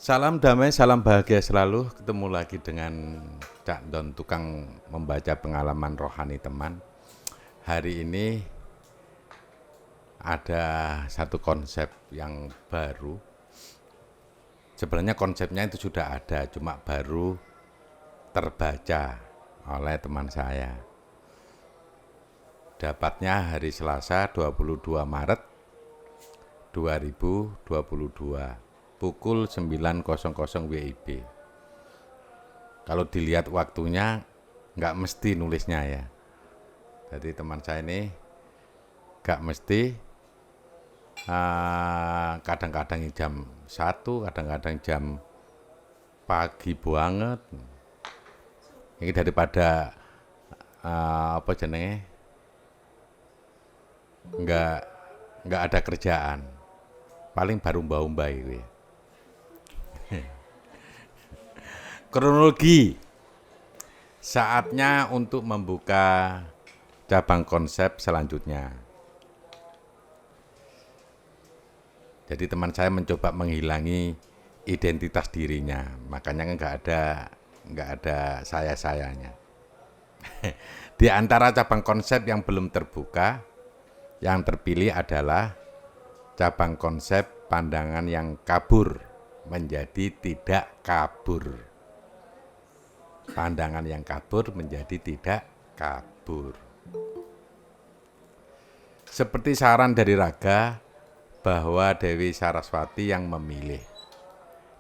Salam damai, salam bahagia selalu. Ketemu lagi dengan Cak Don, tukang membaca pengalaman rohani teman. Hari ini ada satu konsep yang baru. Sebenarnya konsepnya itu sudah ada, cuma baru terbaca oleh teman saya. Dapatnya hari Selasa 22 Maret 2022 pukul 9.00 WIB. Kalau dilihat waktunya nggak mesti nulisnya ya. Jadi teman saya ini nggak mesti, kadang-kadang jam 1, kadang-kadang jam pagi banget. Ini daripada apa jenenge nggak ada kerjaan, paling baru mbah-mbah itu ya. Kronologi, saatnya untuk membuka cabang konsep selanjutnya. Jadi teman saya mencoba menghilangi identitas dirinya, makanya nggak ada saya-sayanya. Di antara cabang konsep yang belum terbuka, yang terpilih adalah cabang konsep pandangan yang kabur menjadi tidak kabur. Pandangan yang kabur menjadi tidak kabur. Seperti saran dari Raga bahwa Dewi Saraswati yang memilih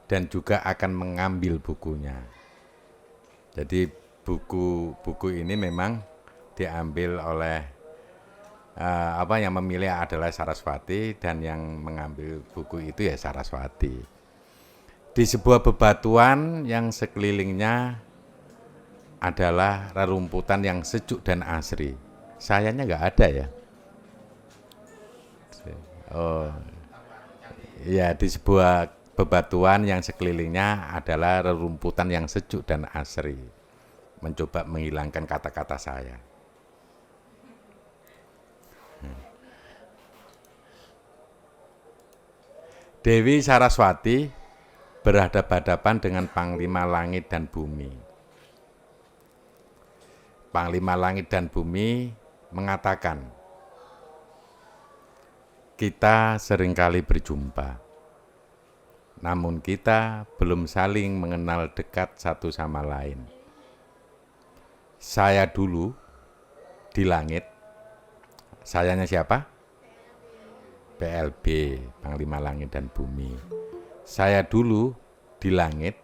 dan juga akan mengambil bukunya. Jadi buku ini memang diambil oleh yang memilih adalah Saraswati dan yang mengambil buku itu ya Saraswati. Di sebuah bebatuan yang sekelilingnya adalah rerumputan yang sejuk dan asri. Sayanya nggak ada ya. Oh, ya, di sebuah bebatuan yang sekelilingnya adalah rerumputan yang sejuk dan asri. Mencoba menghilangkan kata-kata saya. Dewi Saraswati berhadapan-hadapan dengan Panglima Langit dan Bumi. Panglima Langit dan Bumi mengatakan, kita seringkali berjumpa, namun kita belum saling mengenal dekat satu sama lain. Saya dulu di langit, sayanya siapa? PLB, Panglima Langit dan Bumi. Saya dulu di langit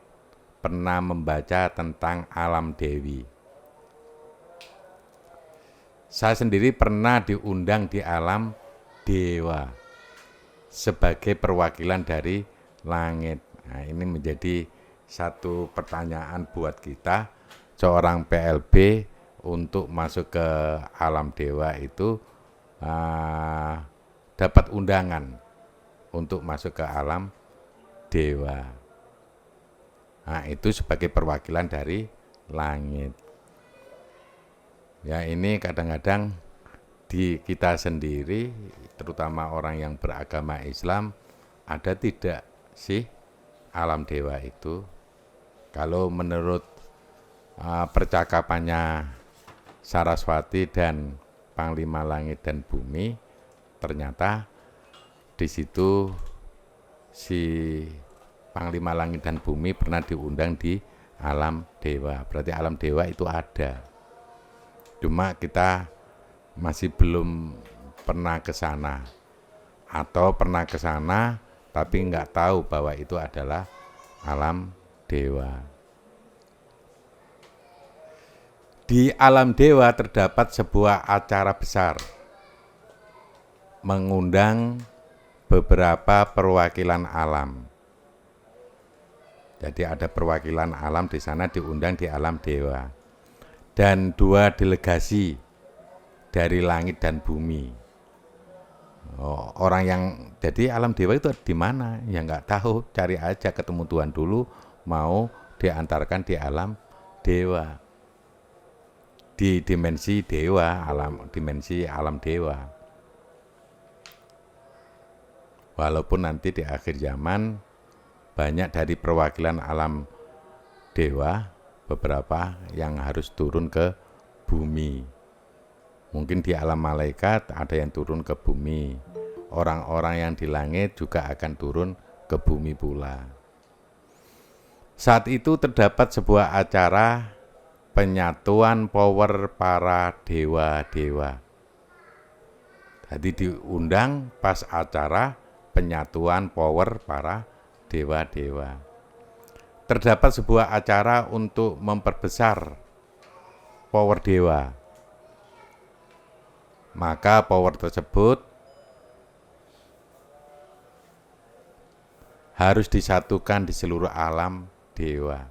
pernah membaca tentang alam dewi. Saya sendiri pernah diundang di alam dewa sebagai perwakilan dari langit. Nah, ini menjadi satu pertanyaan buat kita, seorang PLB untuk masuk ke alam dewa itu dapat undangan untuk masuk ke alam dewa. Nah, itu sebagai perwakilan dari langit. Ya, ini kadang-kadang di kita sendiri, terutama orang yang beragama Islam, ada tidak sih alam dewa itu? Kalau menurut percakapannya Saraswati dan Panglima Langit dan Bumi, ternyata di situ si Panglima Langit dan Bumi pernah diundang di alam dewa. Berarti alam dewa itu ada. Cuma kita masih belum pernah ke sana, atau pernah ke sana tapi nggak tahu bahwa itu adalah alam dewa. Di alam dewa terdapat sebuah acara besar mengundang beberapa perwakilan alam. Jadi ada perwakilan alam di sana diundang di alam dewa. Dan 2 delegasi dari langit dan bumi. Orang yang jadi alam dewa itu di mana? Ya nggak tahu, cari aja, ketemu Tuhan dulu, mau diantarkan di alam dewa. Di dimensi dewa, dimensi alam dewa. Walaupun nanti di akhir zaman banyak dari perwakilan alam dewa, beberapa yang harus turun ke bumi. Mungkin di alam malaikat ada yang turun ke bumi. Orang-orang yang di langit juga akan turun ke bumi pula. Saat itu terdapat sebuah acara penyatuan power para dewa-dewa. Jadi diundang pas acara penyatuan power para dewa-dewa. Terdapat sebuah acara untuk memperbesar power dewa. Maka power tersebut harus disatukan di seluruh alam dewa.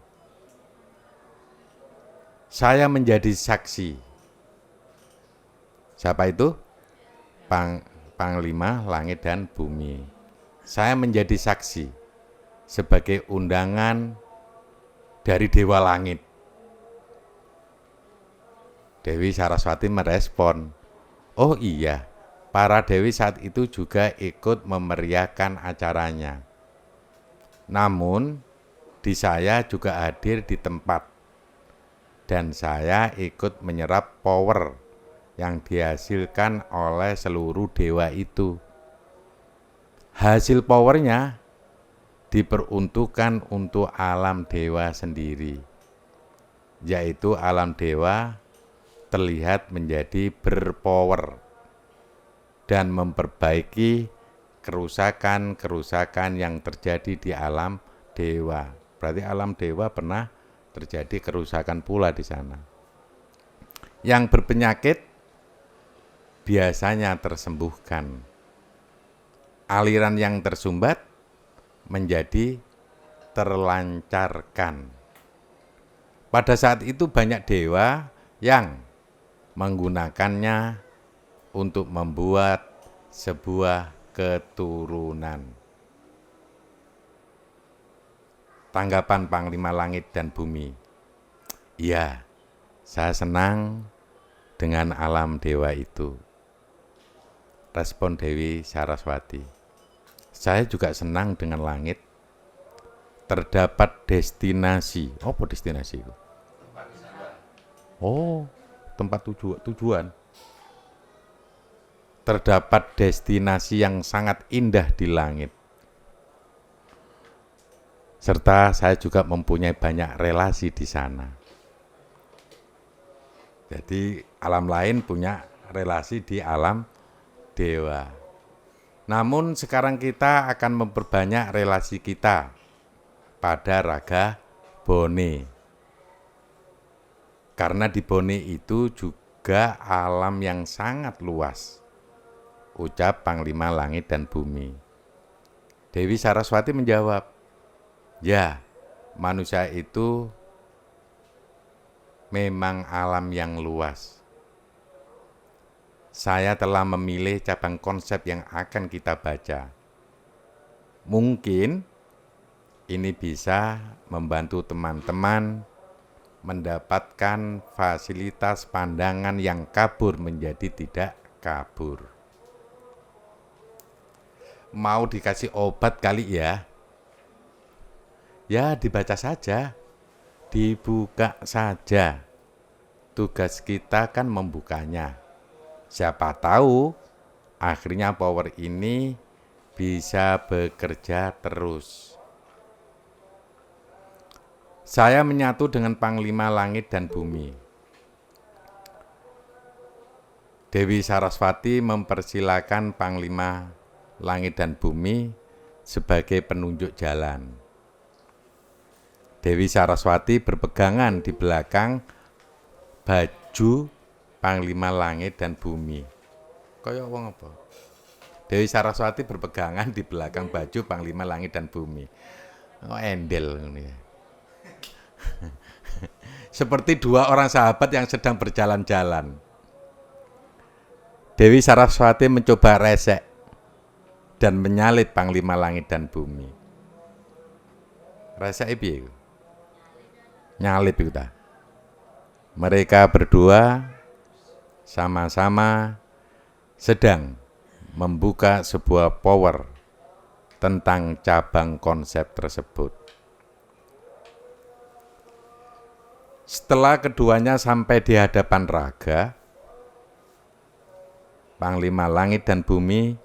Saya menjadi saksi. Siapa itu? Panglima Langit dan Bumi. Saya menjadi saksi sebagai undangan dari Dewa Langit. Dewi Saraswati merespon, oh iya, para dewi saat itu juga ikut memeriahkan acaranya. Namun, di saya juga hadir di tempat, dan saya ikut menyerap power yang dihasilkan oleh seluruh dewa itu. Hasil powernya diperuntukkan untuk alam dewa sendiri, yaitu alam dewa terlihat menjadi berpower dan memperbaiki kerusakan-kerusakan yang terjadi di alam dewa. Berarti alam dewa pernah terjadi kerusakan pula di sana. Yang berpenyakit biasanya tersembuhkan. Aliran yang tersumbat menjadi terlancarkan. Pada saat itu banyak dewa yang menggunakannya untuk membuat sebuah keturunan. Tanggapan Panglima Langit dan Bumi. Iya, saya senang dengan alam dewa itu. Respon Dewi Saraswati. Saya juga senang dengan langit. Terdapat destinasi. Apa destinasi itu? Oh, tempat tujuan. Terdapat destinasi yang sangat indah di langit. Serta saya juga mempunyai banyak relasi di sana. Jadi alam lain punya relasi di alam dewa. Namun sekarang kita akan memperbanyak relasi kita pada raga Bone. Karena di Bone itu juga alam yang sangat luas. Ucap Panglima Langit dan Bumi. Dewi Saraswati menjawab, ya, manusia itu memang alam yang luas. Saya telah memilih cabang konsep yang akan kita baca. Mungkin ini bisa membantu teman-teman mendapatkan fasilitas pandangan yang kabur menjadi tidak kabur. Mau dikasih obat kali ya? Ya, dibaca saja, dibuka saja. Tugas kita kan membukanya. Siapa tahu akhirnya power ini bisa bekerja terus. Saya menyatu dengan Panglima Langit dan Bumi. Dewi Saraswati mempersilakan Panglima Langit dan Bumi sebagai penunjuk jalan. Dewi Saraswati berpegangan di belakang baju Panglima Langit dan Bumi. Kaya wong apa? Dewi Saraswati berpegangan di belakang baju Panglima Langit dan Bumi. Oh, endel ini. Seperti dua orang sahabat yang sedang berjalan-jalan. Dewi Saraswati mencoba resek dan menyalip Panglima Langit dan Bumi. Resek piye? Nyalip itu ta. Mereka berdua sama-sama sedang membuka sebuah power tentang cabang konsep tersebut. Setelah keduanya sampai di hadapan raga, Panglima Langit dan Bumi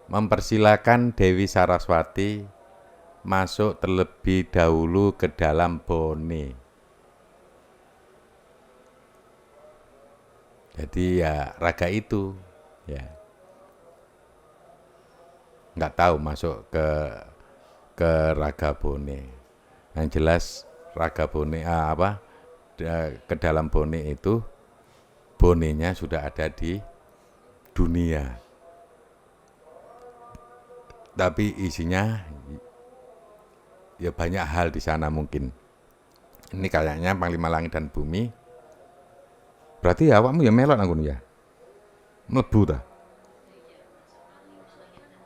mempersilakan Dewi Saraswati masuk terlebih dahulu ke dalam bone. Jadi ya raga itu ya nggak tahu masuk ke raga bone. Yang jelas raga bone ke dalam bone itu bonenya sudah ada di dunia. Tapi isinya ya banyak hal di sana mungkin. Ini kayaknya Panglima Langit dan Bumi. Berarti ya awakmu ya melok nang ya. Mlebu ta?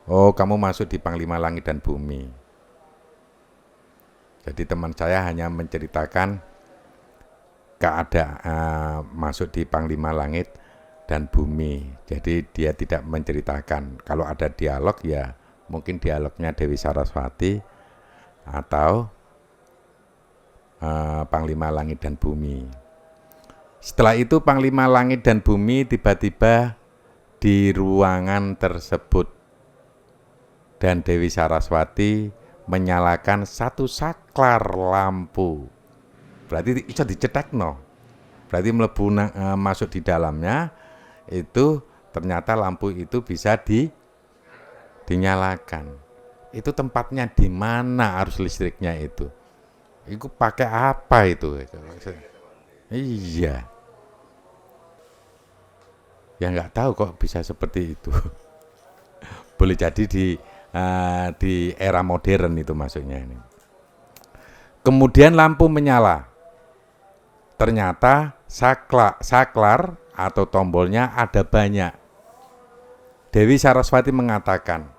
Oh, kamu masuk di Panglima Langit dan Bumi. Jadi teman saya hanya menceritakan keadaan masuk di Panglima Langit dan Bumi. Jadi dia tidak menceritakan. Kalau ada dialog ya mungkin dialognya Dewi Saraswati atau Panglima Langit dan Bumi. Setelah itu Panglima Langit dan Bumi tiba-tiba di ruangan tersebut dan Dewi Saraswati menyalakan satu saklar lampu. Berarti bisa dicetak no. Berarti mlebu masuk di dalamnya itu ternyata lampu itu bisa dinyalakan. Itu tempatnya di mana arus listriknya itu? Itu pakai apa itu? Iya. Ya nggak tahu kok bisa seperti itu. Boleh jadi di era modern itu maksudnya ini. Kemudian lampu menyala. Ternyata saklar atau tombolnya ada banyak. Dewi Saraswati mengatakan,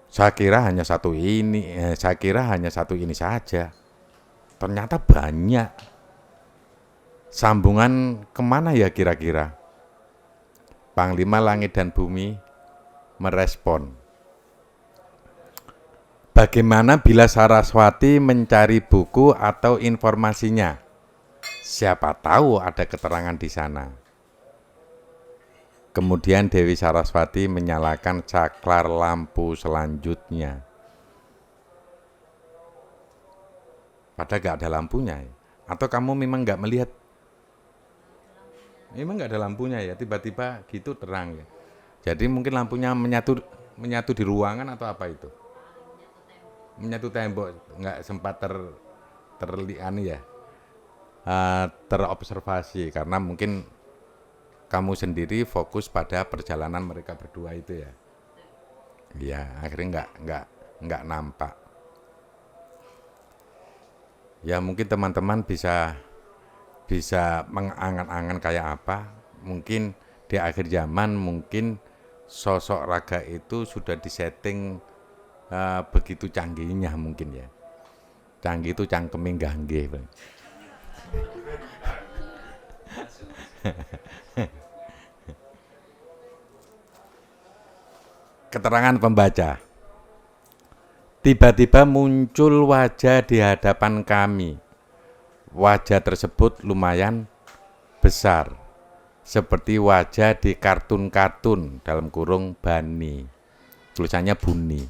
saya kira hanya satu ini saja. Ternyata banyak. Sambungan kemana ya kira-kira? Panglima Langit dan Bumi merespon. Bagaimana bila Saraswati mencari buku atau informasinya? Siapa tahu ada keterangan di sana. Kemudian Dewi Saraswati menyalakan saklar lampu selanjutnya. Padahal nggak ada lampunya. Atau kamu memang nggak melihat? Memang nggak ada lampunya ya, tiba-tiba gitu terang ya. Jadi mungkin lampunya menyatu di ruangan atau apa itu? Menyatu tembok, nggak sempat terobservasi karena mungkin kamu sendiri fokus pada perjalanan mereka berdua itu ya. Iya, akhirnya nggak nampak. Ya mungkin teman-teman bisa mengangan-angan kayak apa. Mungkin di akhir zaman mungkin sosok raga itu sudah disetting begitu canggihnya mungkin ya. Canggih itu cangkeme nggih. Keterangan pembaca. Tiba-tiba muncul wajah di hadapan kami. Wajah tersebut lumayan besar, seperti wajah di kartun-kartun dalam kurung Bani. Tulisannya Buni.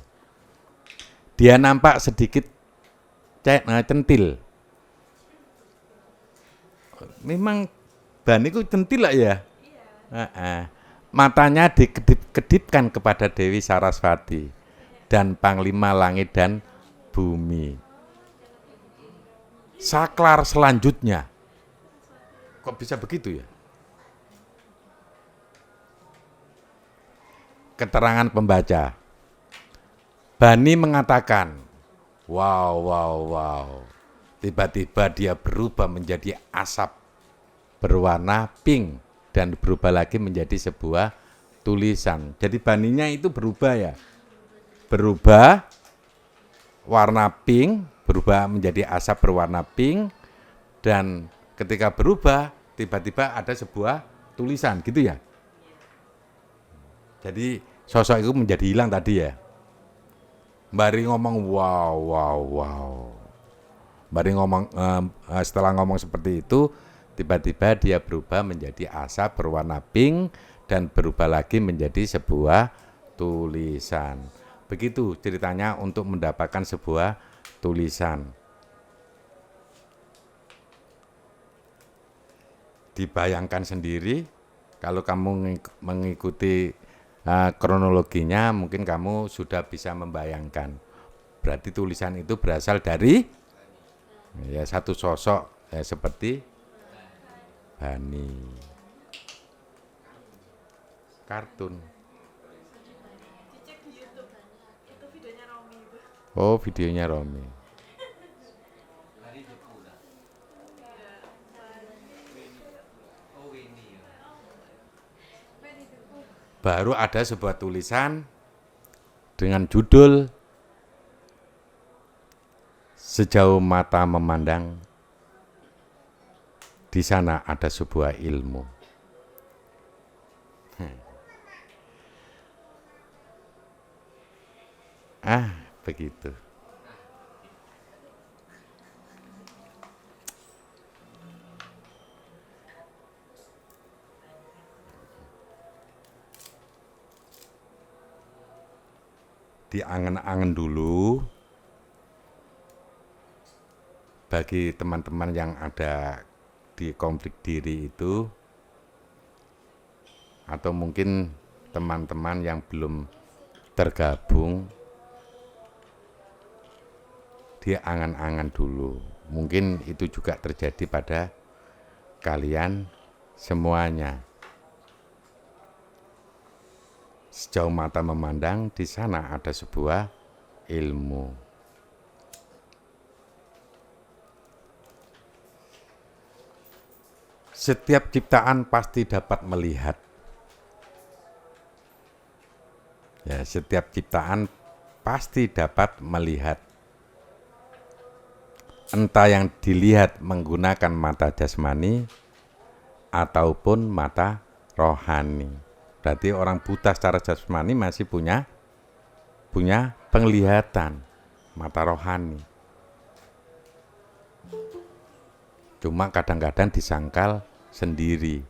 Dia nampak sedikit centil. Memang Bani itu centil lah ya. Matanya dikedip-kedipkan kepada Dewi Saraswati dan Panglima Langit dan Bumi. Saklar selanjutnya. Kok bisa begitu ya? Keterangan pembaca. Bani mengatakan, wow. Tiba-tiba dia berubah menjadi asap berwarna pink dan berubah lagi menjadi sebuah tulisan. Jadi baninya itu berubah ya. Berubah warna pink, berubah menjadi asap berwarna pink, dan ketika berubah tiba-tiba ada sebuah tulisan gitu ya. Jadi sosok itu menjadi hilang tadi ya. Bari ngomong wow. Bari ngomong setelah ngomong seperti itu, tiba-tiba dia berubah menjadi asap berwarna pink dan berubah lagi menjadi sebuah tulisan. Begitu ceritanya untuk mendapatkan sebuah tulisan. Dibayangkan sendiri, kalau kamu mengikuti kronologinya, mungkin kamu sudah bisa membayangkan. Berarti tulisan itu berasal dari ya satu sosok seperti Bani. Kartun. Oh, videonya Romi. Baru ada sebuah tulisan dengan judul Sejauh mata memandang, di sana ada sebuah ilmu. Begitu. Diangen-angen dulu bagi teman-teman yang ada di konflik diri itu, atau mungkin teman-teman yang belum tergabung, diangen-angen dulu. Mungkin itu juga terjadi pada kalian semuanya. Sejauh mata memandang, di sana ada sebuah ilmu. Setiap ciptaan pasti dapat melihat. Ya, setiap ciptaan pasti dapat melihat. Entah yang dilihat menggunakan mata jasmani ataupun mata rohani. Berarti orang buta secara jasmani masih punya penglihatan mata rohani. Cuma kadang-kadang disangkal sendiri,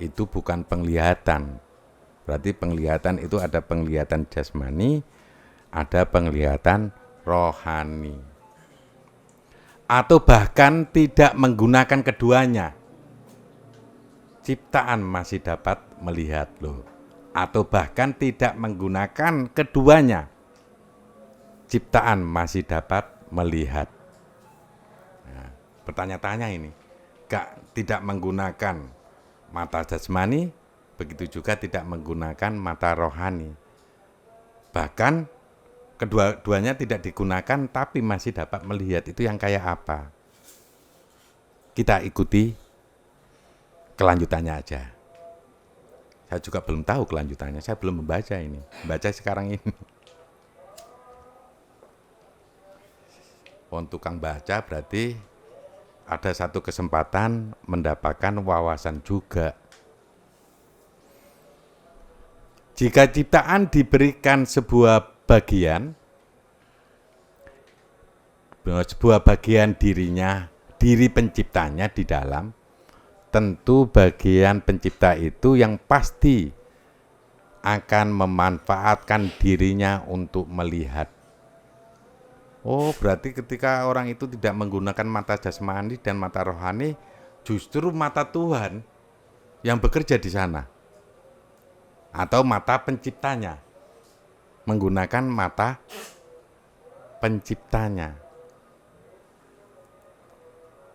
itu bukan penglihatan. Berarti penglihatan itu ada penglihatan jasmani, ada penglihatan rohani. Atau bahkan tidak menggunakan keduanya. Ciptaan masih dapat melihat loh. Atau bahkan tidak menggunakan keduanya. Ciptaan masih dapat melihat. Bertanya-tanya ini, tidak menggunakan mata jasmani, begitu juga tidak menggunakan mata rohani. Bahkan kedua-duanya tidak digunakan tapi masih dapat melihat. Itu yang kayak apa? Kita ikuti kelanjutannya aja. Saya juga belum tahu kelanjutannya, saya belum membaca ini. Baca sekarang ini. Untuk tukang baca berarti ada satu kesempatan mendapatkan wawasan juga. Jika ciptaan diberikan sebuah bagian dirinya, diri penciptanya di dalam, tentu bagian pencipta itu yang pasti akan memanfaatkan dirinya untuk melihat. Oh, berarti ketika orang itu tidak menggunakan mata jasmani dan mata rohani, justru mata Tuhan yang bekerja di sana. Atau mata penciptanya, menggunakan mata penciptanya.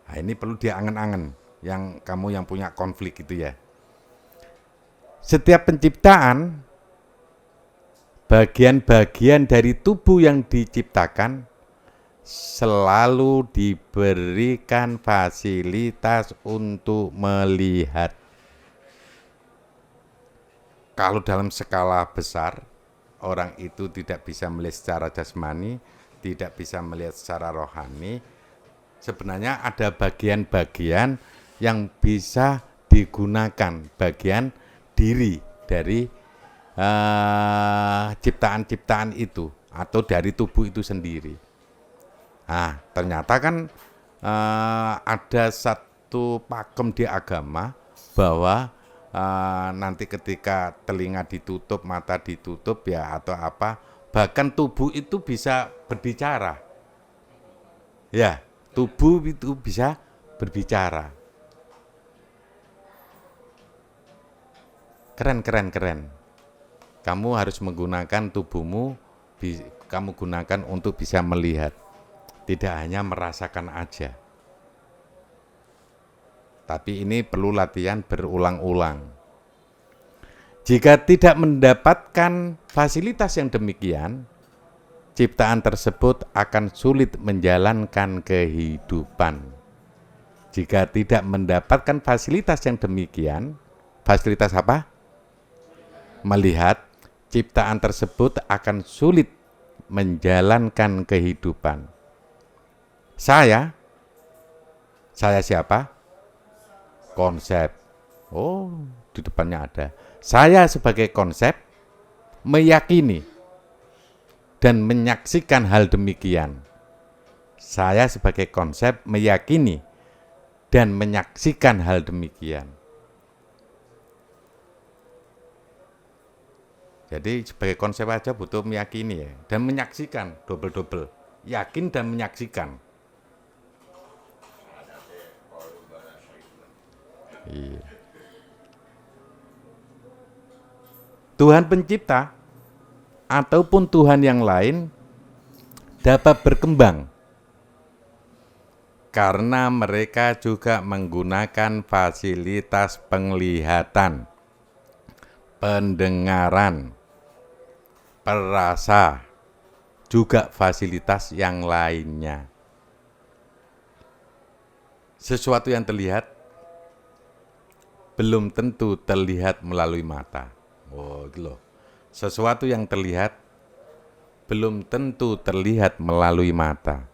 Nah, ini perlu diangen-angen, yang kamu yang punya konflik itu ya. Setiap penciptaan, bagian-bagian dari tubuh yang diciptakan selalu diberikan fasilitas untuk melihat. Kalau dalam skala besar, orang itu tidak bisa melihat secara jasmani, tidak bisa melihat secara rohani. Sebenarnya ada bagian-bagian yang bisa digunakan, bagian diri dari ciptaan-ciptaan itu atau dari tubuh itu sendiri. Nah, ternyata kan ada satu pakem di agama bahwa nanti ketika telinga ditutup, mata ditutup ya atau apa, bahkan tubuh itu bisa berbicara. Ya, tubuh itu bisa berbicara. Keren. Kamu harus menggunakan tubuhmu, kamu gunakan untuk bisa melihat. Tidak hanya merasakan aja. Tapi ini perlu latihan berulang-ulang. Jika tidak mendapatkan fasilitas yang demikian, ciptaan tersebut akan sulit menjalankan kehidupan. Jika tidak mendapatkan fasilitas yang demikian, fasilitas apa? Melihat, ciptaan tersebut akan sulit menjalankan kehidupan. Saya siapa? Konsep. Oh, di depannya ada. Saya sebagai konsep meyakini dan menyaksikan hal demikian. Saya sebagai konsep meyakini dan menyaksikan hal demikian. Jadi sebagai konsep aja butuh meyakini ya, dan menyaksikan, double. Yakin dan menyaksikan. Iya. Tuhan pencipta ataupun Tuhan yang lain dapat berkembang karena mereka juga menggunakan fasilitas penglihatan, pendengaran, perasa, juga fasilitas yang lainnya. Sesuatu yang terlihat belum tentu terlihat melalui mata. Oh, gitu loh. Sesuatu yang terlihat belum tentu terlihat melalui mata.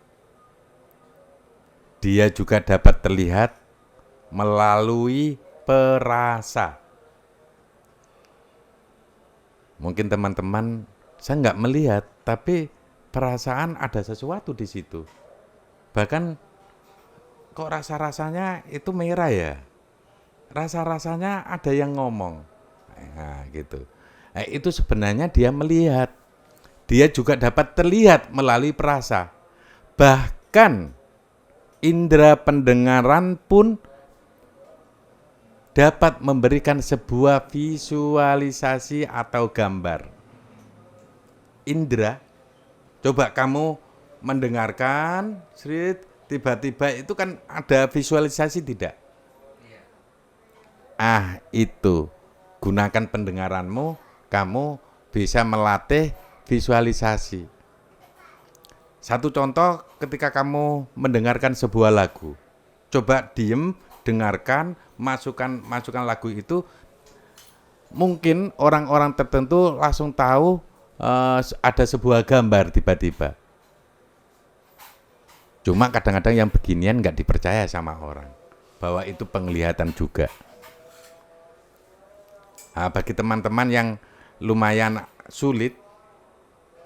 Dia juga dapat terlihat melalui perasa. Mungkin teman-teman, saya nggak melihat, tapi perasaan ada sesuatu di situ. Bahkan kok rasa-rasanya itu merah ya? Rasa-rasanya ada yang ngomong. Nah, gitu. Nah, itu sebenarnya dia melihat. Dia juga dapat terlihat melalui perasa. Bahkan indera pendengaran pun dapat memberikan sebuah visualisasi atau gambar. Indera, coba kamu mendengarkan, tiba-tiba itu kan ada visualisasi tidak? Itu gunakan pendengaranmu, kamu bisa melatih visualisasi. Satu contoh ketika kamu mendengarkan sebuah lagu, coba diem, dengarkan, masukkan lagu itu. Mungkin orang-orang tertentu langsung tahu ada sebuah gambar tiba-tiba. Cuma kadang-kadang yang beginian nggak dipercaya sama orang, bahwa itu penglihatan juga. Nah, bagi teman-teman yang lumayan sulit,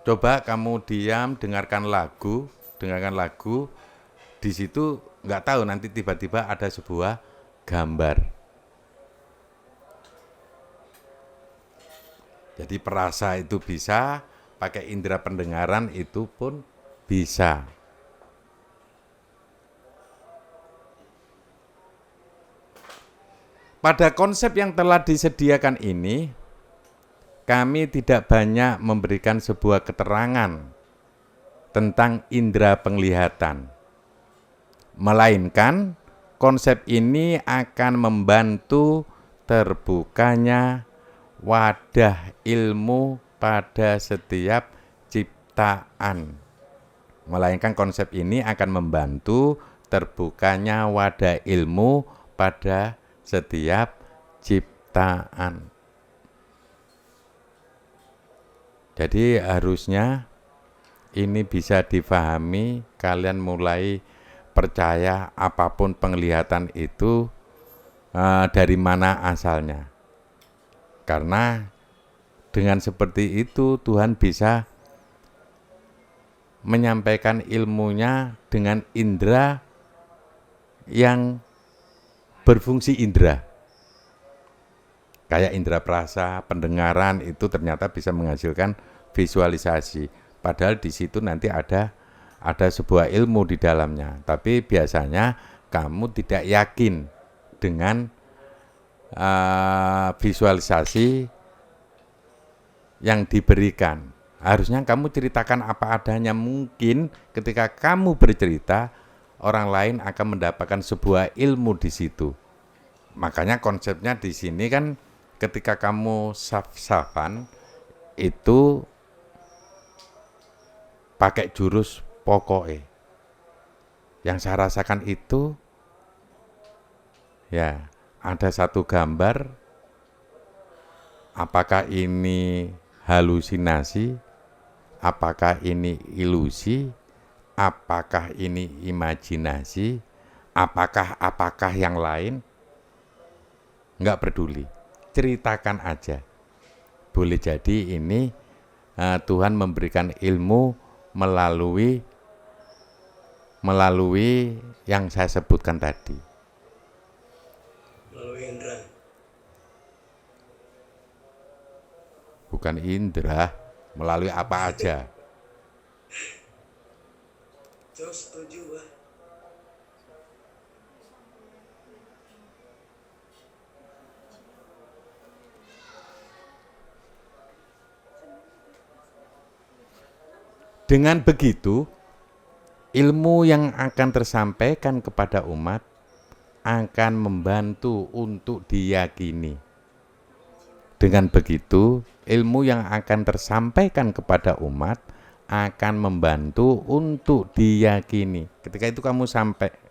coba kamu diam, dengarkan lagu, di situ nggak tahu nanti tiba-tiba ada sebuah gambar. Jadi perasa itu bisa, pakai indera pendengaran itu pun bisa. Pada konsep yang telah disediakan ini, kami tidak banyak memberikan sebuah keterangan tentang indera penglihatan. Melainkan, konsep ini akan membantu terbukanya wadah ilmu pada setiap ciptaan. Melainkan konsep ini akan membantu terbukanya wadah ilmu pada setiap ciptaan. Jadi harusnya ini bisa difahami, kalian mulai percaya apapun penglihatan itu dari mana asalnya. Karena dengan seperti itu Tuhan bisa menyampaikan ilmunya dengan indera yang berfungsi indera. Kayak indera perasa, pendengaran itu ternyata bisa menghasilkan visualisasi. Padahal di situ nanti ada sebuah ilmu di dalamnya. Tapi biasanya kamu tidak yakin dengan visualisasi yang diberikan. Harusnya kamu ceritakan apa adanya. Mungkin ketika kamu bercerita, orang lain akan mendapatkan sebuah ilmu di situ. Makanya konsepnya di sini kan ketika kamu saf-safan itu pakai jurus pokoknya. Yang saya rasakan itu ya ada satu gambar, apakah ini halusinasi, apakah ini ilusi, apakah ini imajinasi, apakah yang lain, enggak peduli, ceritakan aja. Boleh jadi ini Tuhan memberikan ilmu melalui yang saya sebutkan tadi. Melalui indera. Bukan indera, melalui apa aja. Saya setuju, Pak. Dengan begitu, ilmu yang akan tersampaikan kepada umat akan membantu untuk diyakini. Dengan begitu, ilmu yang akan tersampaikan kepada umat akan membantu untuk diyakini. Ketika itu kamu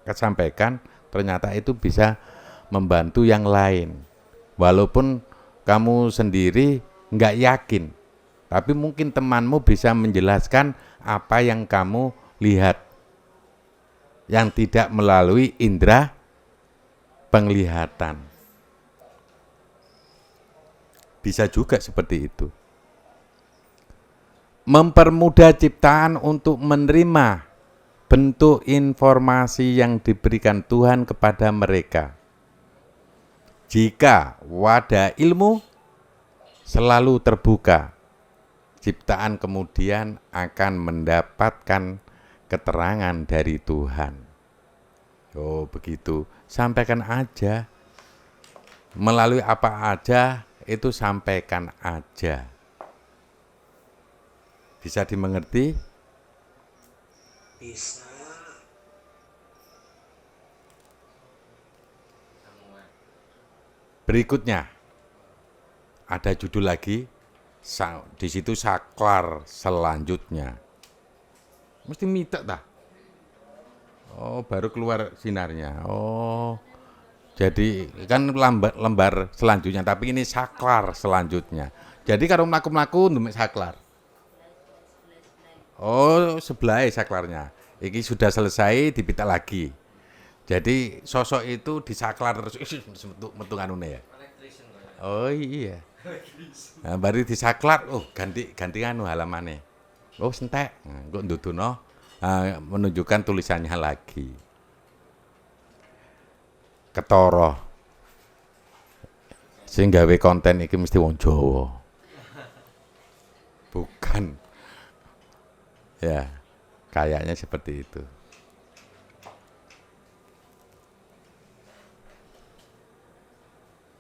sampaikan, ternyata itu bisa membantu yang lain. Walaupun kamu sendiri nggak yakin, tapi mungkin temanmu bisa menjelaskan apa yang kamu lihat, yang tidak melalui indera penglihatan. Bisa juga seperti itu. Mempermudah ciptaan untuk menerima bentuk informasi yang diberikan Tuhan kepada mereka. Jika wadah ilmu selalu terbuka, ciptaan kemudian akan mendapatkan keterangan dari Tuhan. Oh begitu, sampaikan aja. Melalui apa aja, itu sampaikan aja. Bisa dimengerti? Bisa. Berikutnya, ada judul lagi, di situ saklar selanjutnya. Mesti mitek dah. Oh, baru keluar sinarnya. Oh, jadi kan lembar selanjutnya, tapi ini saklar selanjutnya. Jadi kalau melaku-melaku untuk saklar. Oh, sebelah saklarnya. Ini sudah selesai, dipita lagi. Jadi sosok itu disaklar terus, metu anune ya. Oh iya. Nah, baru disaklar, oh ganti anu halamannya. Oh sentek, kok nduduno menunjukkan tulisannya lagi. Ketara. Sing gawe konten iki mesti wong Jawa. Bukan. Ya, kayaknya seperti itu.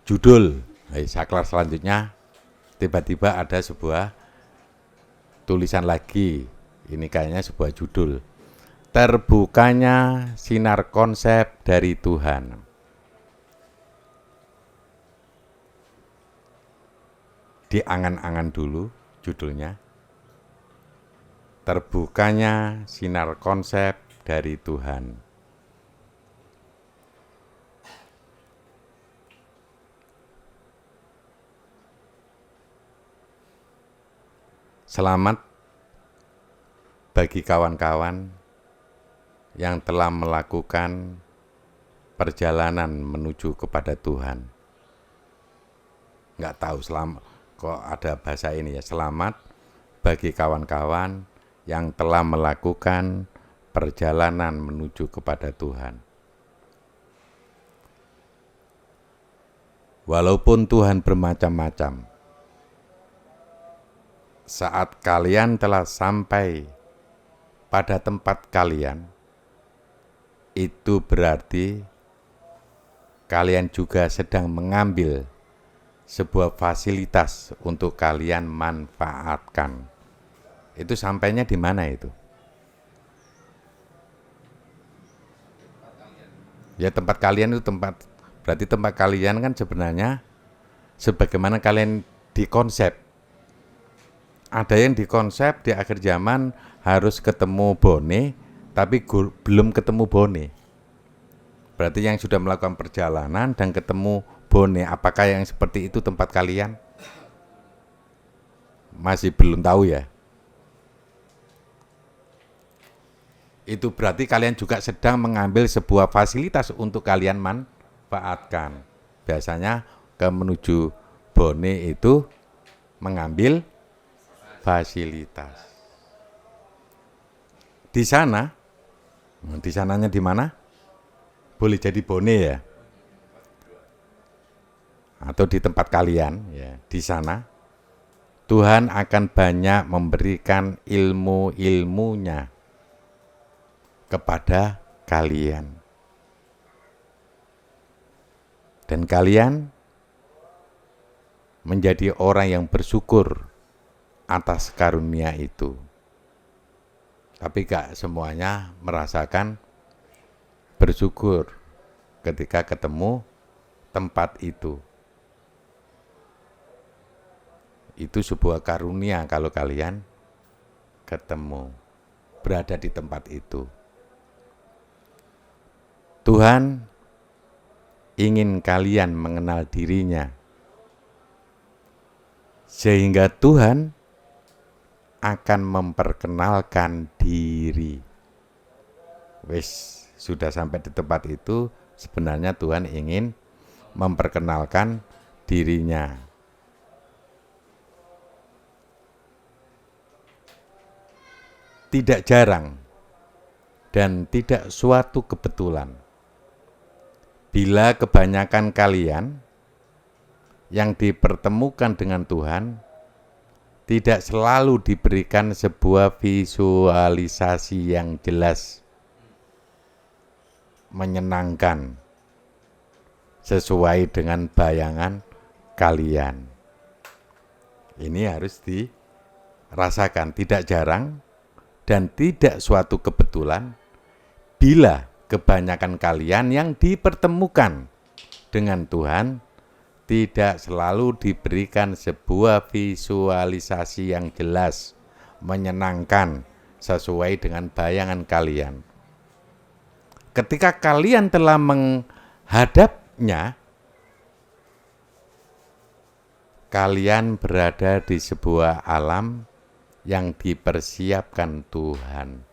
Judul, saklar selanjutnya tiba-tiba ada sebuah tulisan lagi. Ini kayaknya sebuah judul. Terbukanya sinar konsep dari Tuhan. Diangan-angan dulu judulnya. Terbukanya sinar konsep dari Tuhan. Selamat bagi kawan-kawan yang telah melakukan perjalanan menuju kepada Tuhan. Nggak tahu kok ada bahasa ini ya, selamat bagi kawan-kawan yang telah melakukan perjalanan menuju kepada Tuhan. Walaupun Tuhan bermacam-macam, saat kalian telah sampai pada tempat kalian, itu berarti kalian juga sedang mengambil sebuah fasilitas untuk kalian manfaatkan. Itu sampainya di mana itu? Ya tempat kalian itu berarti tempat kalian kan sebenarnya sebagaimana kalian dikonsep. Ada yang dikonsep di akhir zaman harus ketemu bone, tapi belum ketemu bone. Berarti yang sudah melakukan perjalanan dan ketemu bone, apakah yang seperti itu tempat kalian? Masih belum tahu ya. Itu berarti kalian juga sedang mengambil sebuah fasilitas untuk kalian manfaatkan. Biasanya menuju bone itu mengambil fasilitas. Di sananya di mana? Boleh jadi bone ya, atau di tempat kalian ya. Di sana Tuhan akan banyak memberikan ilmu-ilmunya kepada kalian, dan kalian menjadi orang yang bersyukur atas karunia itu. Tapi gak semuanya merasakan bersyukur ketika ketemu tempat itu. Itu sebuah karunia kalau kalian ketemu, berada di tempat itu. Tuhan ingin kalian mengenal dirinya, sehingga Tuhan akan memperkenalkan diri. Wes, sudah sampai di tempat itu, sebenarnya Tuhan ingin memperkenalkan dirinya. Tidak jarang dan tidak suatu kebetulan bila kebanyakan kalian yang dipertemukan dengan Tuhan tidak selalu diberikan sebuah visualisasi yang jelas, menyenangkan, sesuai dengan bayangan kalian. Ini harus dirasakan. Tidak jarang dan tidak suatu kebetulan bila kebanyakan kalian yang dipertemukan dengan Tuhan tidak selalu diberikan sebuah visualisasi yang jelas, menyenangkan, sesuai dengan bayangan kalian. Ketika kalian telah menghadapnya, kalian berada di sebuah alam yang dipersiapkan Tuhan.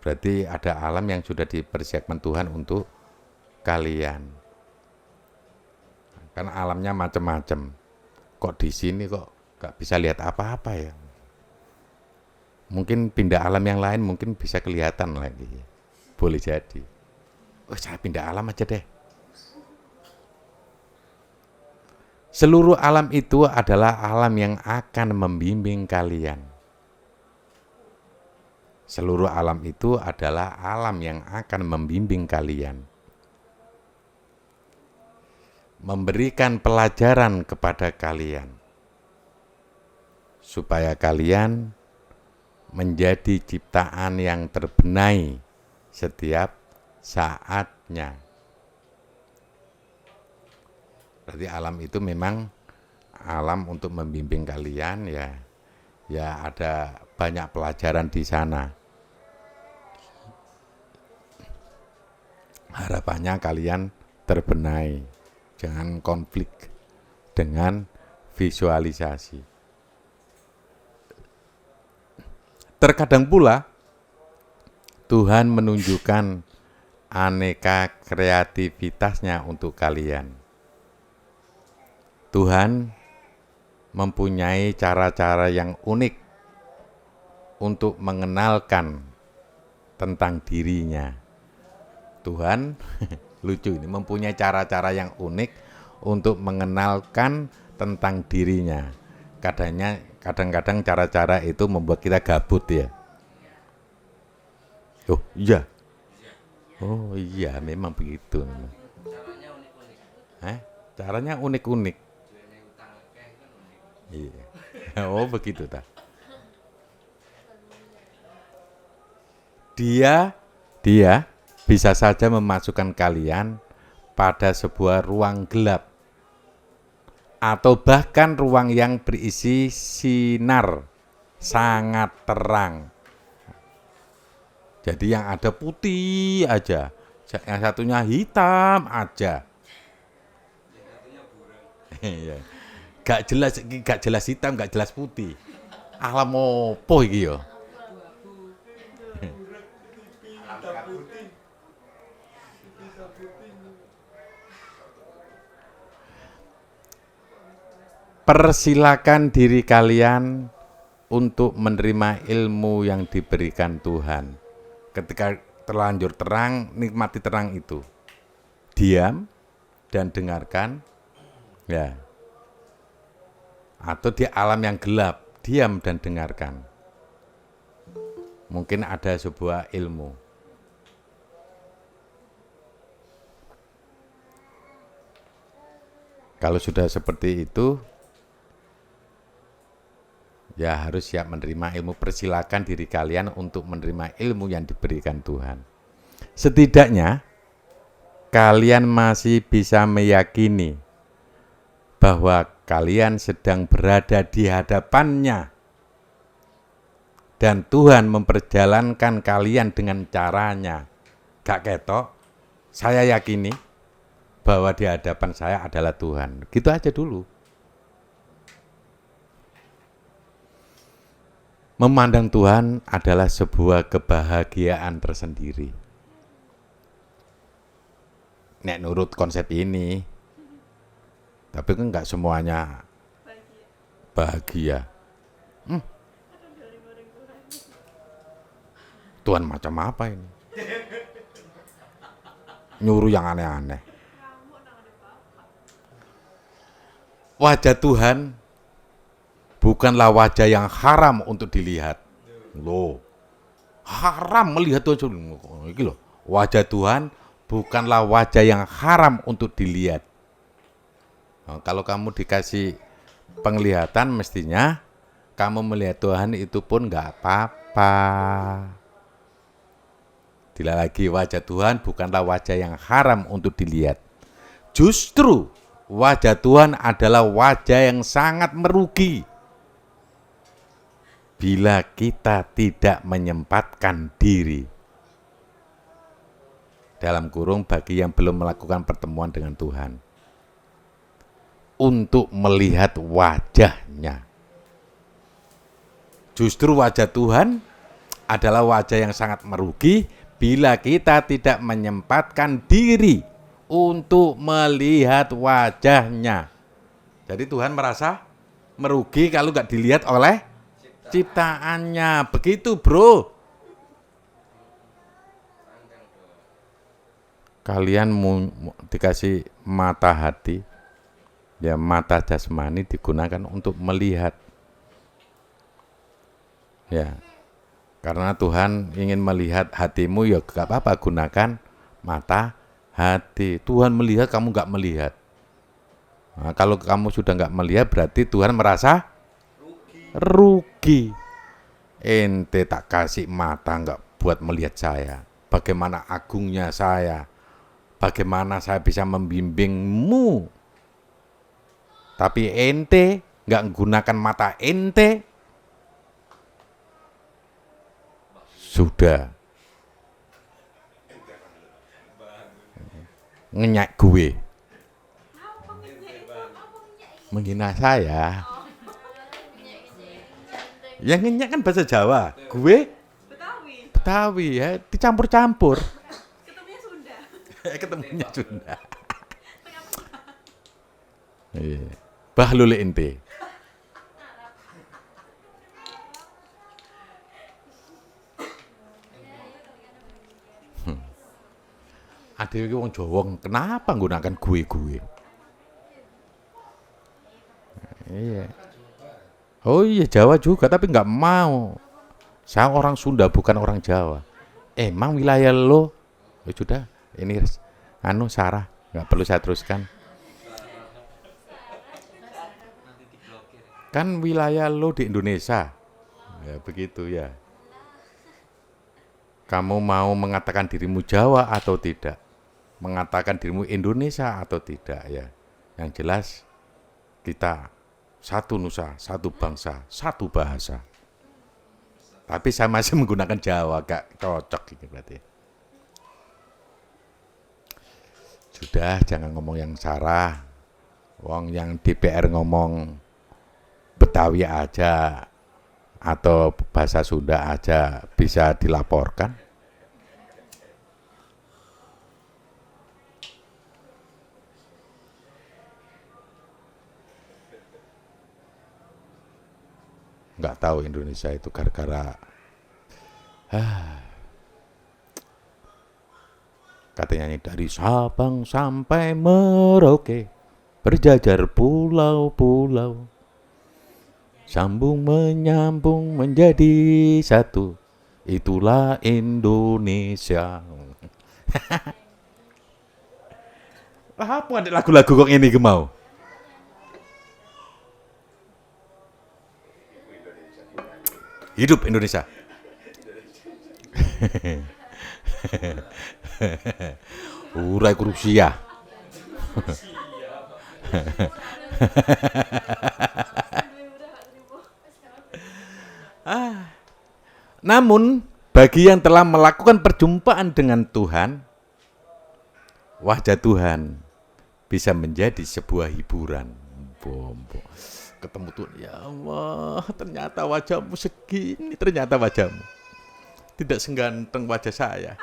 Berarti ada alam yang sudah dipersiapkan Tuhan untuk kalian. Kan alamnya macam-macam. Kok di sini kok gak bisa lihat apa-apa ya? Mungkin pindah alam yang lain mungkin bisa kelihatan lagi. Boleh jadi. Oh, saya pindah alam aja deh. Seluruh alam itu adalah alam yang akan membimbing kalian. Seluruh alam itu adalah alam yang akan membimbing kalian. Memberikan pelajaran kepada kalian. Supaya kalian menjadi ciptaan yang terbenahi setiap saatnya. Berarti alam itu memang alam untuk membimbing kalian ya. Ya ada banyak pelajaran di sana. Harapannya kalian terbenahi. Jangan konflik dengan visualisasi. Terkadang pula Tuhan menunjukkan aneka kreativitasnya untuk kalian. Tuhan mempunyai cara-cara yang unik untuk mengenalkan tentang dirinya. Tuhan lucu ini, mempunyai cara-cara yang unik untuk mengenalkan tentang dirinya. Kadang-kadang cara-cara itu membuat kita gabut ya. Oh iya. Oh iya, memang begitu. Caranya unik-unik. Iya. Oh begitu tak. Dia bisa saja memasukkan kalian pada sebuah ruang gelap atau bahkan ruang yang berisi sinar sangat terang. Jadi yang ada putih aja, yang satunya hitam aja. Gak jelas hitam, gak jelas putih. Alam opo iki yo? Persilakan diri kalian untuk menerima ilmu yang diberikan Tuhan. Ketika terlanjur terang, nikmati terang itu. Diam dan dengarkan. Ya. Atau di alam yang gelap, diam dan dengarkan. Mungkin ada sebuah ilmu. Kalau sudah seperti itu, ya harus siap menerima ilmu. Persilakan diri kalian untuk menerima ilmu yang diberikan Tuhan. Setidaknya, kalian masih bisa meyakini bahwa kalian sedang berada di hadapannya dan Tuhan memperjalankan kalian dengan caranya. Gak ketok, saya yakini bahwa di hadapan saya adalah Tuhan. Gitu aja dulu. Memandang Tuhan adalah sebuah kebahagiaan tersendiri. Nek nurut konsep ini, tapi kan nggak semuanya bahagia. Tuhan macam apa ini? Nyuruh yang aneh-aneh. Wajah Tuhan bukanlah wajah yang haram untuk dilihat. Loh, haram melihat Tuhan. Ini loh, wajah Tuhan bukanlah wajah yang haram untuk dilihat. Nah, kalau kamu dikasih penglihatan, mestinya kamu melihat Tuhan itu pun nggak apa-apa. Tidak lagi, wajah Tuhan bukanlah wajah yang haram untuk dilihat. Justru wajah Tuhan adalah wajah yang sangat merugi bila kita tidak menyempatkan diri. Dalam kurung, bagi yang belum melakukan pertemuan dengan Tuhan, untuk melihat wajahnya. Justru wajah Tuhan adalah wajah yang sangat merugi bila kita tidak menyempatkan diri untuk melihat wajahnya. Jadi Tuhan merasa merugi kalau nggak dilihat oleh ciptaannya. Begitu bro. Kalian dikasih mata hati, ya mata jasmani digunakan untuk melihat. Ya, karena Tuhan ingin melihat hatimu, ya gak apa-apa, gunakan mata hati. Tuhan melihat, kamu gak melihat. Nah, kalau kamu sudah gak melihat, berarti Tuhan merasa rugi. Ente tak kasih mata gak buat melihat saya. Bagaimana agungnya saya. Bagaimana saya bisa membimbingmu. Tapi ente gak menggunakan mata ente, sudah ngenyak gue, menghina saya. Yang ngenyak kan bahasa Jawa, gue Betawi ya, dicampur-campur. Ketemunya Sunda. Ketemunya Sunda. Iya. Bahlul ente. Ada iki wong Jawa, kenapa menggunakan gue? Iya. Oh iya Jawa juga, tapi nggak mau. Saya orang Sunda, bukan orang Jawa. Emang wilayah lo? Ya sudah, ini Sarah, nggak perlu saya teruskan. Kan wilayah lo di Indonesia, ya begitu ya. Kamu mau mengatakan dirimu Jawa atau tidak? Mengatakan dirimu Indonesia atau tidak ya? Yang jelas kita satu nusa, satu bangsa, satu bahasa. Tapi saya masih menggunakan Jawa, gak cocok ini berarti. Sudah, jangan ngomong yang Sarah. Wong yang DPR ngomong Betawi aja atau bahasa Sunda aja bisa dilaporkan. Nggak tahu Indonesia itu gara-gara katanya dari Sabang sampai Merauke berjajar pulau-pulau sambung menyambung menjadi satu, itulah Indonesia. Apa ada lagu-lagu kok ini gemau? Hidup Indonesia. Urai korupsi ya. Namun bagi yang telah melakukan perjumpaan dengan Tuhan, wajah Tuhan bisa menjadi sebuah hiburan. Ketemu Tuhan, ya Allah, ternyata wajahmu segini, ternyata wajahmu tidak seganteng wajah saya.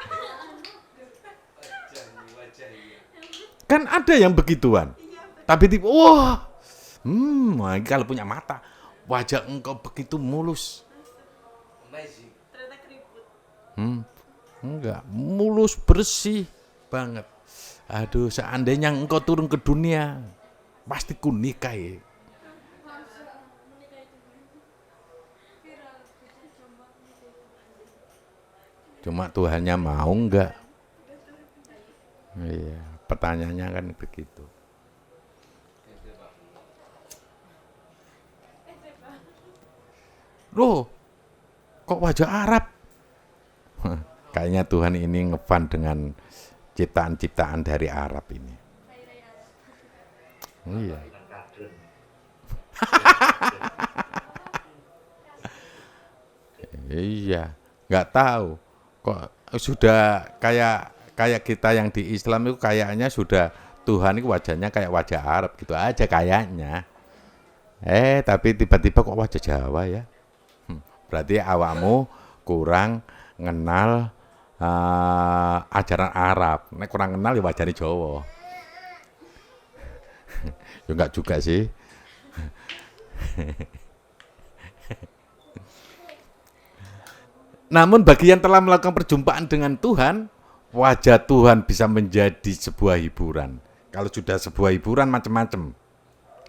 Kan ada yang begituan, tapi tiba, wah, kalau punya mata, wajah engkau begitu mulus. Enggak, mulus bersih banget. Aduh, seandainya engkau turun ke dunia, pasti ku nikahi. Cuma Tuhannya mau enggak? Iya, pertanyaannya kan begitu. Loh, kok wajah Arab? Kayaknya Tuhan ini ngefan dengan ciptaan-ciptaan dari Arab ini. Iya. Iya, nggak tahu. Kok sudah kayak kita yang di Islam itu kayaknya sudah Tuhan itu wajahnya kayak wajah Arab gitu aja kayaknya. Tapi tiba-tiba kok wajah Jawa ya? Berarti awakmu kurang kenal ajaran Arab. Nek kurang kenal ya wajahnya Jawa. Ya enggak juga sih. Namun bagi yang telah melakukan perjumpaan dengan Tuhan, wajah Tuhan bisa menjadi sebuah hiburan. Kalau sudah sebuah hiburan macam-macam.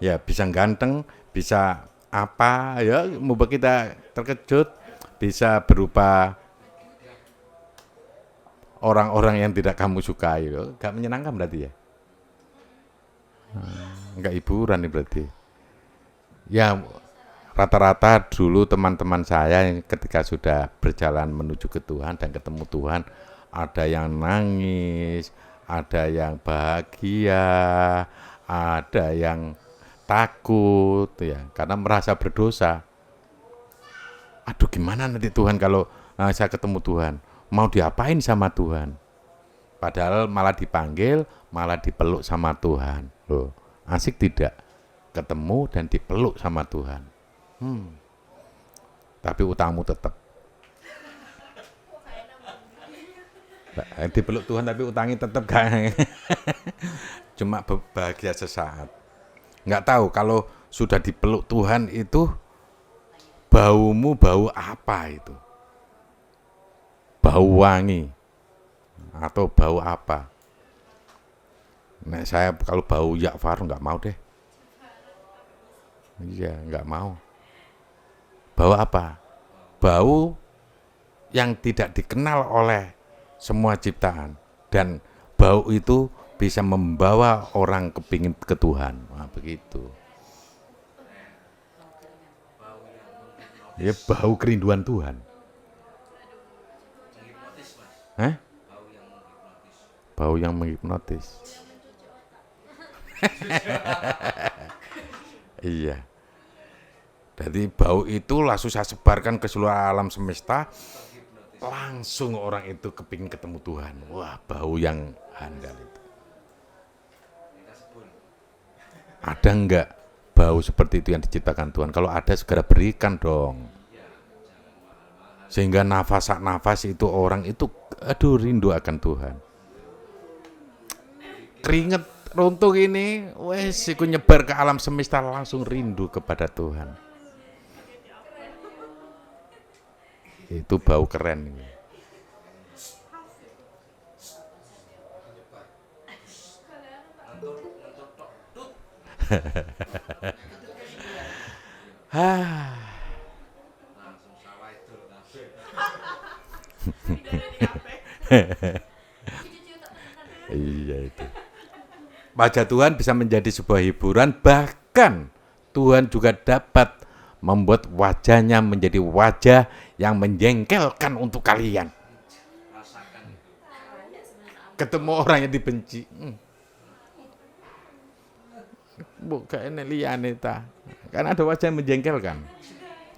Ya, bisa ganteng, bisa apa ya, membuat kita terkejut, bisa berupa orang-orang yang tidak kamu sukai. Gak menyenangkan berarti ya? Enggak hiburan nih berarti. Ya, rata-rata dulu teman-teman saya yang ketika sudah berjalan menuju ke Tuhan dan ketemu Tuhan, ada yang nangis, ada yang bahagia, ada yang takut ya, karena merasa berdosa. Aduh, gimana nanti Tuhan kalau saya ketemu Tuhan, mau diapain sama Tuhan? Padahal malah dipanggil, malah dipeluk sama Tuhan. Loh, asik tidak? Ketemu dan dipeluk sama Tuhan. Tapi utangmu tetap. Dipeluk Tuhan tapi utangnya tetap kan. Cuma bahagia sesaat. Nggak tahu kalau sudah dipeluk Tuhan itu baumu bau apa itu? Bau wangi atau bau apa? Nah, saya kalau bau Yakfar nggak mau deh. Iya, nggak mau. Bau apa? Bau yang tidak dikenal oleh semua ciptaan, dan bau itu bisa membawa orang kepingin ke Tuhan. Nah, begitu. Ya, bau kerinduan Tuhan. Hah? Bau yang menghipnotis. Iya. Jadi bau itu langsung saya sebarkan ke seluruh alam semesta, langsung orang itu kepingin ketemu Tuhan. Wah, bau yang handal itu. Ada enggak bau seperti itu yang diciptakan Tuhan? Kalau ada segera berikan dong. Sehingga nafas itu orang itu aduh rindu akan Tuhan. Keringet runtuh ini, wes iku nyebar ke alam semesta, langsung rindu kepada Tuhan. Itu bau keren. Iya itu. Wajah Tuhan bisa menjadi sebuah hiburan, bahkan Tuhan juga dapat membuat wajahnya menjadi wajah yang menjengkelkan untuk kalian. Ketemu orang yang dibenci. Bukan liyane ta. Kan ada wajah yang menjengkelkan.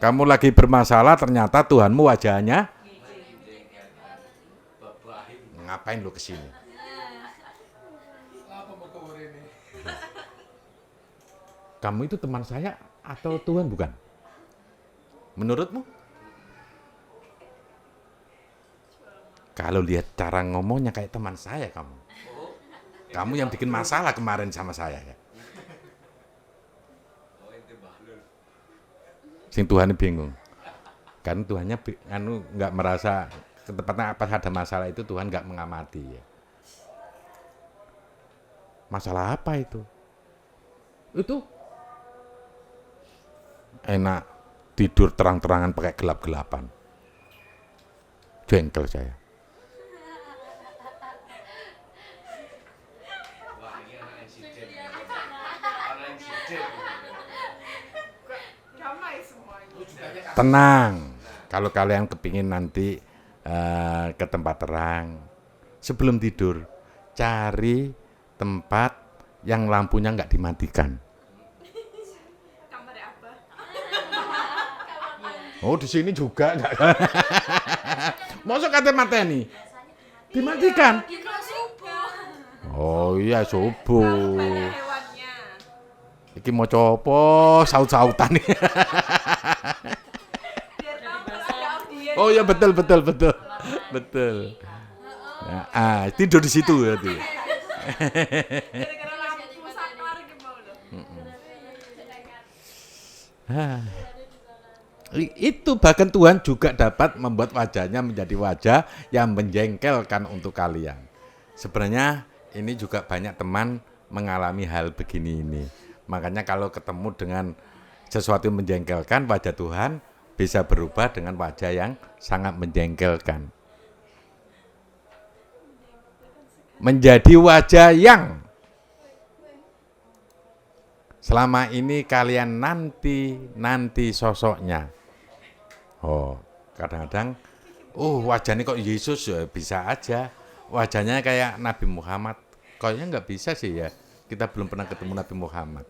Kamu lagi bermasalah, ternyata Tuhanmu wajahnya ngapain lu kesini? Kamu itu teman saya atau Tuhan bukan? Menurutmu? Kalau lihat cara ngomongnya kayak teman saya kamu. Kamu yang bikin masalah kemarin sama saya ya. Sing Tuhan bingung. Kan Tuhannya nggak merasa, ketepatnya apa ada masalah itu Tuhan nggak mengamati ya. Masalah apa itu? Itu enak tidur terang-terangan pakai gelap-gelapan. Jengkel saya. Tenang, kalau kalian kepingin nanti ke tempat terang, sebelum tidur cari tempat yang lampunya nggak dimatikan. Oh, di sini juga enggak. Mosok kate mateni. Dimatikan. Oh iya, subuh. Iki mau copo saut-sautan. Oh iya, betul. Nah, tidur di situ berarti. Itu bahkan Tuhan juga dapat membuat wajahnya menjadi wajah yang menjengkelkan untuk kalian. Sebenarnya ini juga banyak teman mengalami hal begini ini. Makanya kalau ketemu dengan sesuatu yang menjengkelkan, wajah Tuhan bisa berubah dengan wajah yang sangat menjengkelkan. Menjadi wajah yang selama ini kalian nanti sosoknya. Oh, kadang-kadang, wajahnya kok Yesus ya, bisa aja. Wajahnya kayak Nabi Muhammad. Kayaknya nggak bisa sih ya. Kita belum pernah ketemu Nabi Muhammad.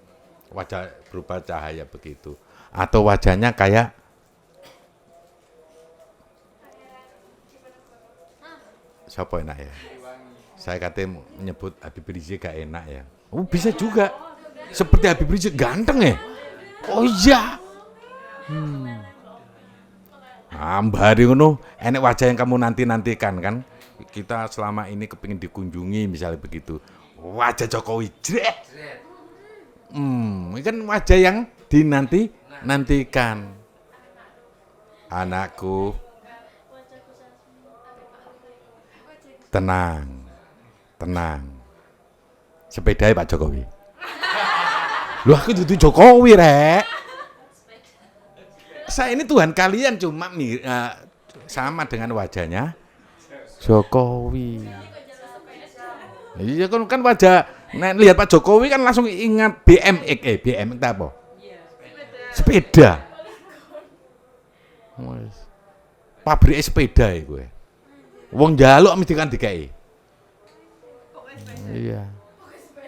Wajah berupa cahaya begitu. Atau wajahnya kayak siapa enak ya? Saya katanya menyebut Habib Rizik gak enak ya. Oh, bisa juga. Seperti Habib Rizik ganteng ya. Oh iya. Mbari ngono, enek wajah yang kamu nantikan kan? Kita selama ini kepingin dikunjungi misalnya begitu. Wajah Jokowi, jret. Ini kan wajah yang dinantikan. Anakku, tenang. Sepedanya Pak Jokowi. Lu aku dudu Jokowi, Rek. Saya ini Tuhan kalian cuma sama dengan wajahnya Jokowi. Iya kan wajah, lihat Pak Jokowi kan langsung ingat BMX itu apa? Sepeda. Pabrik sepeda iku. Wong njaluk mesti kan dikai. Iya.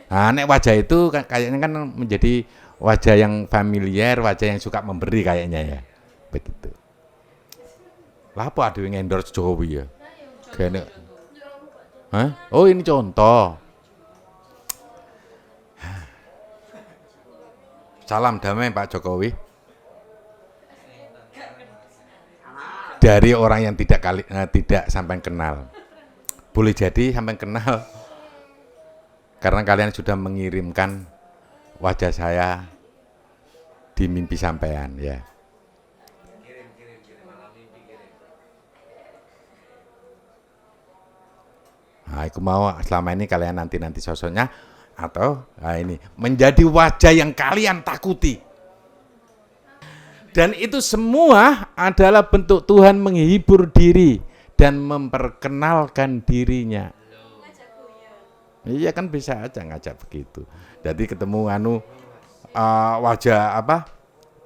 Nah, nek wajah itu kayaknya kan menjadi wajah yang familiar, wajah yang suka memberi kayaknya ya. Begitu. Lah apa ada yang endorse Jokowi ya? Kayaknya. Hah? Oh ini contoh. Salam damai Pak Jokowi. Dari orang yang tidak sampai kenal. Boleh jadi sampai kenal karena kalian sudah mengirimkan wajah saya di mimpi sampean ya. Nah, aku mau selama ini kalian nanti sosoknya atau ini menjadi wajah yang kalian takuti. Dan itu semua adalah bentuk Tuhan menghibur diri dan memperkenalkan dirinya. Iya kan bisa aja ngajak begitu. Jadi ketemu wajah apa?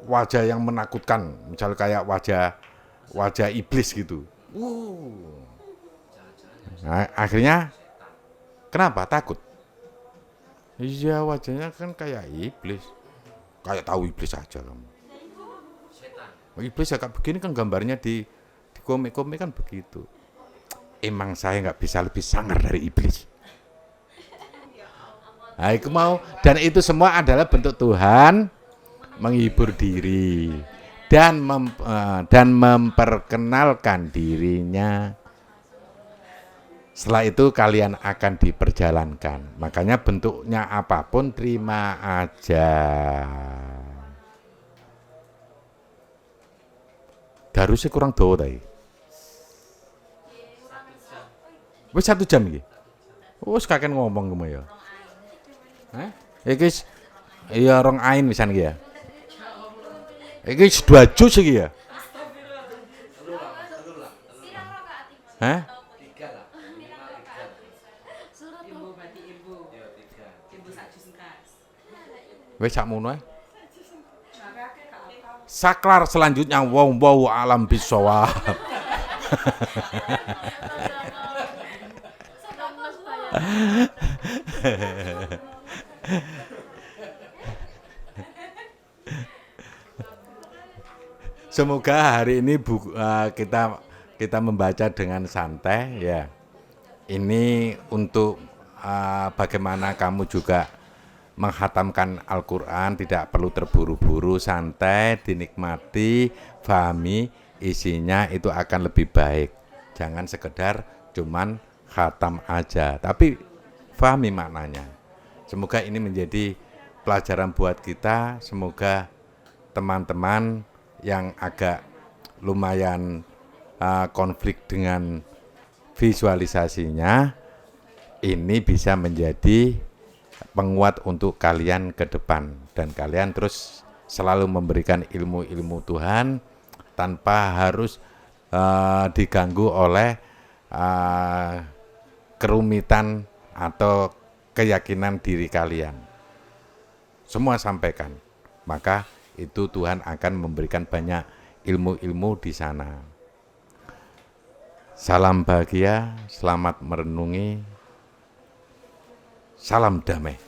Wajah yang menakutkan, misal kayak wajah iblis gitu. Nah, akhirnya kenapa takut? Iya wajahnya kan kayak iblis. Kayak tahu iblis aja kamu. Iblis agak begini kan gambarnya di komik-komik kan begitu. Emang saya nggak bisa lebih sangar dari iblis. Nah, aku mau, dan itu semua adalah bentuk Tuhan menghibur diri dan memperkenalkan dirinya. Setelah itu kalian akan diperjalankan. Makanya bentuknya apapun terima aja. Darusnya kurang dawa tadi. Wis 1 jam iki. Wis kakek ngomong kemu ya. Hah? Iki iya rong ain pisan iki ya. Iki 2 juz iki ya. Hah? Wis sakmono ae. Saklar selanjutnya wow alam bisawab. Semoga hari ini kita membaca dengan santai ya. Ini untuk bagaimana kamu juga menghatamkan Al-Quran, tidak perlu terburu-buru, santai, dinikmati, pahami isinya, itu akan lebih baik. Jangan sekedar cuman khatam aja, tapi pahami maknanya. Semoga ini menjadi pelajaran buat kita. Semoga teman-teman yang agak lumayan konflik dengan visualisasinya, ini bisa menjadi penguat untuk kalian ke depan, dan kalian terus selalu memberikan ilmu-ilmu Tuhan tanpa harus diganggu oleh kerumitan atau keyakinan diri kalian. Semua sampaikan, maka itu Tuhan akan memberikan banyak ilmu-ilmu di sana. Salam bahagia, selamat merenungi. Salam damai.